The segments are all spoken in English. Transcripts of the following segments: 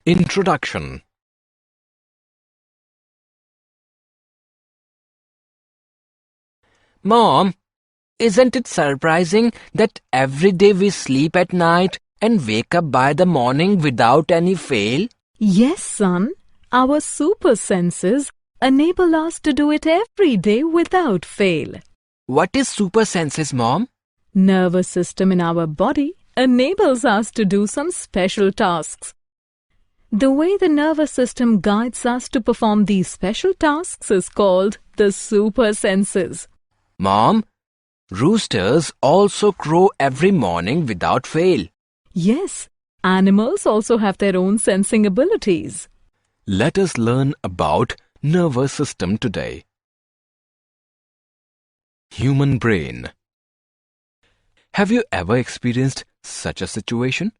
Introduction. Mom, isn't it surprising that every day we sleep at night and wake up by the morning without any fail? Yes, son. Our super senses enable us to do it every day without fail. What is super senses, Mom? Nervous system in our body enables us to do some special tasks. The way the nervous system guides us to perform these special tasks is called the super senses. Mom, roosters also crow every morning without fail. Yes, animals also have their own sensing abilities. Let us learn about nervous system today. Human brain. Have you ever experienced such a situation?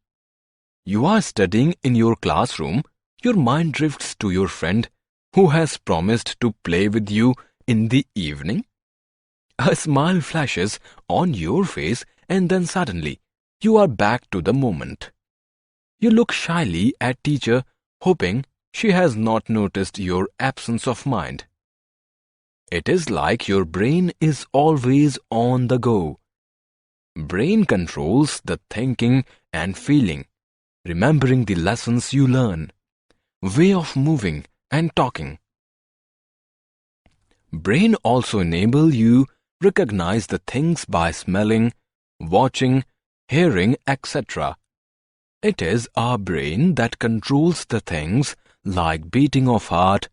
You are studying in your classroom, your mind drifts to your friend who has promised to play with you in the evening. A smile flashes on your face and then suddenly you are back to the moment. You look shyly at teacher, hoping she has not noticed your absence of mind. It is like your brain is always on the go. Brain controls the thinking and feeling, remembering the lessons you learn, way of moving and talking. Brain also enable you recognize the things by smelling, watching, hearing, etc. It is our brain that controls the things like beating of heart,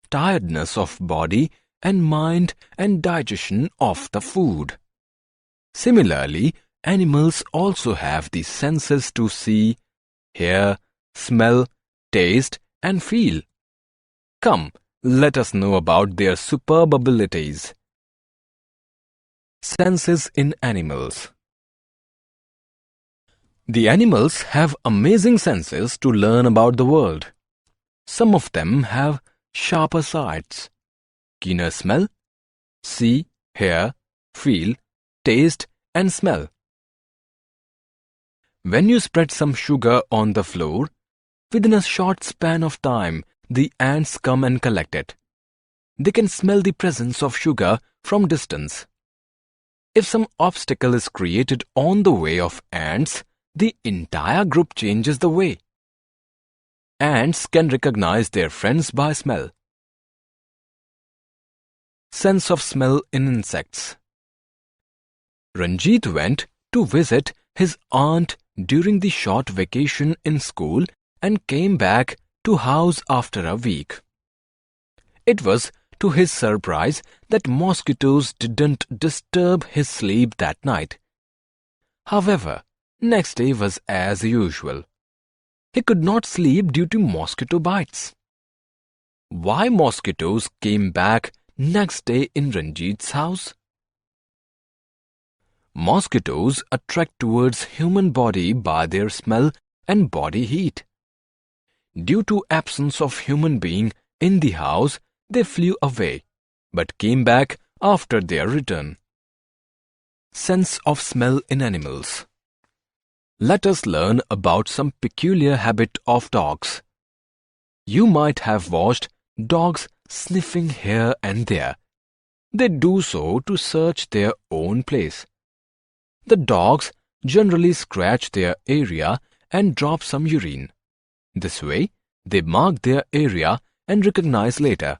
tiredness of body and mind and digestion of the food. Similarly, animals also have the senses to see, hear, smell, taste and feel. Come, let us know about their superb abilities. Senses in animals. The animals have amazing senses to learn about the world. Some of them have sharper sights, keener smell, see, hear, feel, taste and smell. When you spread some sugar on the floor, within a short span of time, the ants come and collect it. They can smell the presence of sugar from distance. If some obstacle is created on the way of ants, the entire group changes the way. Ants can recognize their friends by smell. Sense of smell in insects. Ranjit went to visit his aunt during the short vacation in school and came back to house after a week. It was to his surprise that mosquitoes didn't disturb his sleep that night. However, next day was as usual. He could not sleep due to mosquito bites. Why mosquitoes came back next day in Ranjit's house? Mosquitoes attract towards human body by their smell and body heat. Due to absence of human being in the house, they flew away, but came back after their return. Sense of smell in animals. Let us learn about some peculiar habit of dogs. You might have watched dogs sniffing here and there. They do so to search their own place. The dogs generally scratch their area and drop some urine. This way, they mark their area and recognize later.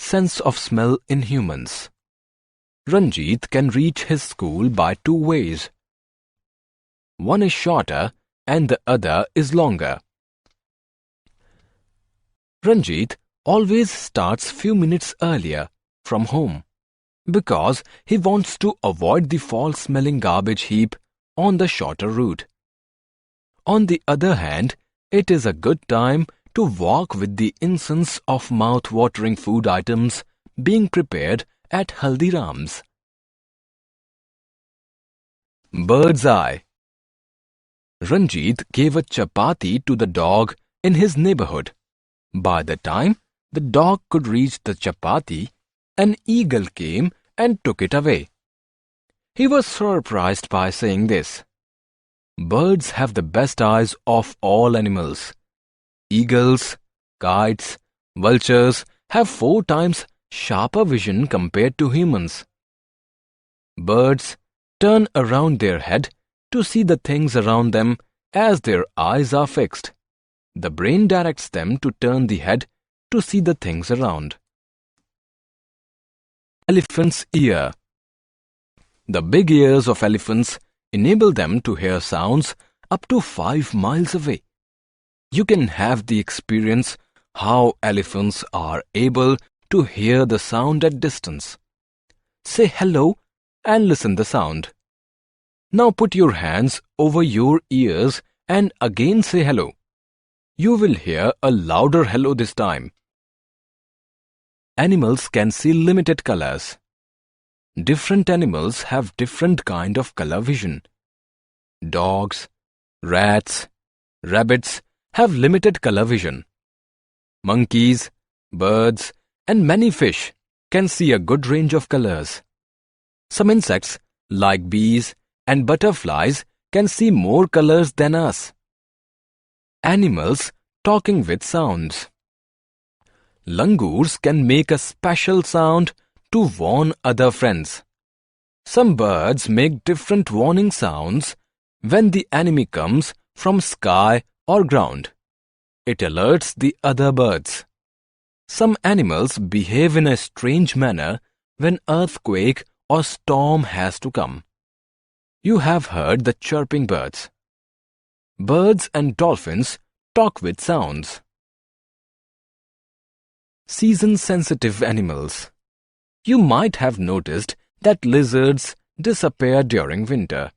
Sense of smell in humans. Ranjit can reach his school by two ways. One is shorter and the other is longer. Ranjit always starts few minutes earlier from home because he wants to avoid the foul-smelling garbage heap on the shorter route. On the other hand, it is a good time to walk with the incense of mouth-watering food items being prepared at Haldiram's. Bird's eye. Ranjit gave a chapati to the dog in his neighborhood. By the time the dog could reach the chapati, an eagle came and took it away. He was surprised by saying this. Birds have the best eyes of all animals. Eagles, kites, vultures have 4 times sharper vision compared to humans. Birds turn around their head to see the things around them as their eyes are fixed. The brain directs them to turn the head to see the things around. Elephant's ear. The big ears of elephants enable them to hear sounds up to 5 miles away. You can have the experience how elephants are able to hear the sound at distance. Say hello and listen the sound. Now put your hands over your ears and again say hello. You will hear a louder hello this time. Animals can see limited colors. Different animals have different kind of color vision. Dogs, rats, rabbits have limited color vision. Monkeys, birds, and many fish can see a good range of colors. Some insects, like bees and butterflies, can see more colors than us. Animals talking with sounds. Langurs can make a special sound to warn other friends. Some birds make different warning sounds when the enemy comes from sky or ground. It alerts the other birds. Some animals behave in a strange manner when earthquake or storm has to come. You have heard the chirping birds. Birds and dolphins talk with sounds. Season-sensitive animals. You might have noticed that lizards disappear during winter.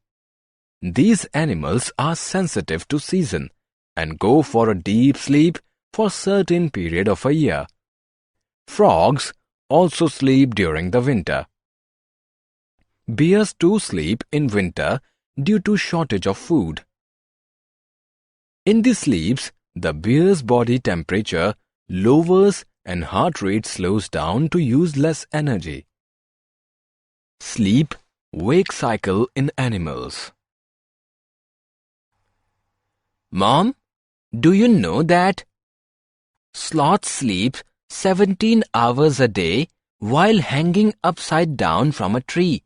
These animals are sensitive to season and go for a deep sleep for a certain period of a year. Frogs also sleep during the winter. Bears too sleep in winter due to shortage of food. In these sleeps, the bear's body temperature lowers and heart rate slows down to use less energy. Sleep-wake cycle in animals. Mom, do you know that sloth sleeps 17 hours a day while hanging upside down from a tree?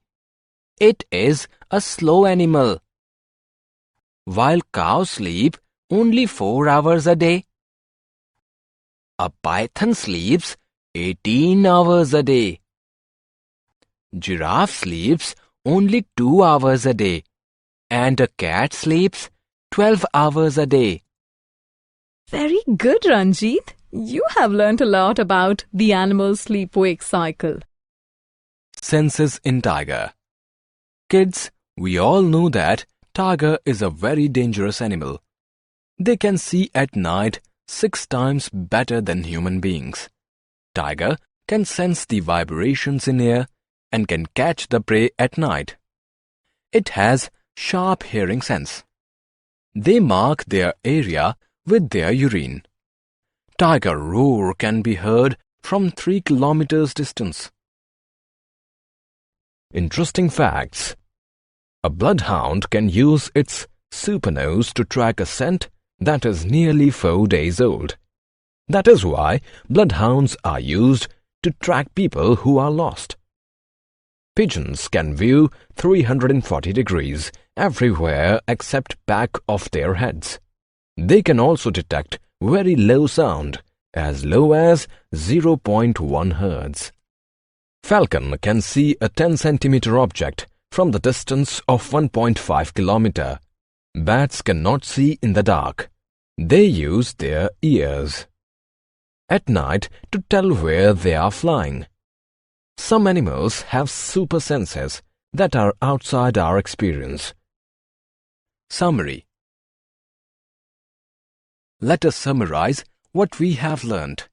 It is a slow animal. While cows sleep only 4 hours a day. A python sleeps 18 hours a day. Giraffe sleeps only 2 hours a day. And a cat sleeps 12 hours a day. Very good, Ranjit. You have learnt a lot about the animal's sleep-wake cycle. Senses in tiger. Kids, we all know that tiger is a very dangerous animal. They can see at night 6 times better than human beings. Tiger can sense the vibrations in air and can catch the prey at night. It has sharp hearing sense. They mark their area with their urine. Tiger roar can be heard from 3 kilometers distance. Interesting facts. A bloodhound can use its supernose to track a scent that is nearly 4 days old. That is why bloodhounds are used to track people who are lost. Pigeons can view 340 degrees everywhere except back of their heads. They can also detect very low sound, as low as 0.1 Hz. Falcon can see a 10 centimeter object from the distance of 1.5 kilometer. Bats cannot see in the dark. They use their ears at night to tell where they are flying. Some animals have super senses that are outside our experience. Summary. Let us summarize what we have learnt.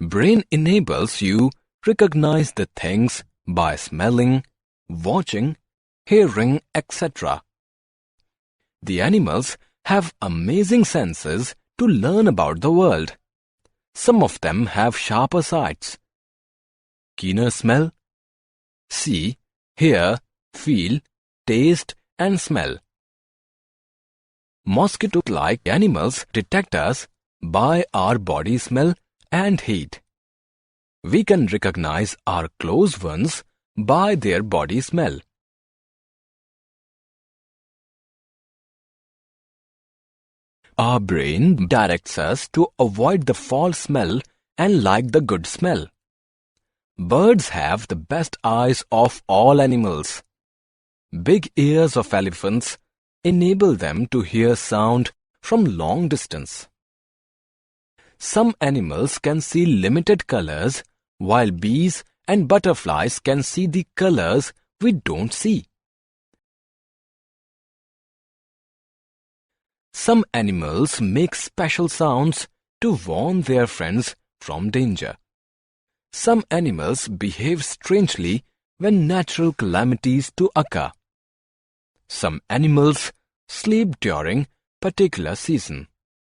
Brain enables you recognize the things by smelling, watching, hearing, etc. The animals have amazing senses to learn about the world. Some of them have sharper sights, keener smell, see, hear, feel, taste and smell. Mosquito-like animals detect us by our body smell and heat. We can recognize our close ones by their body smell. Our brain directs us to avoid the foul smell and like the good smell. Birds have the best eyes of all animals. Big ears of elephants enable them to hear sound from long distance. Some animals can see limited colors, while bees and butterflies can see the colors we don't see. Some animals make special sounds to warn their friends from danger. Some animals behave strangely when natural calamities to occur. Some animals sleep during particular season.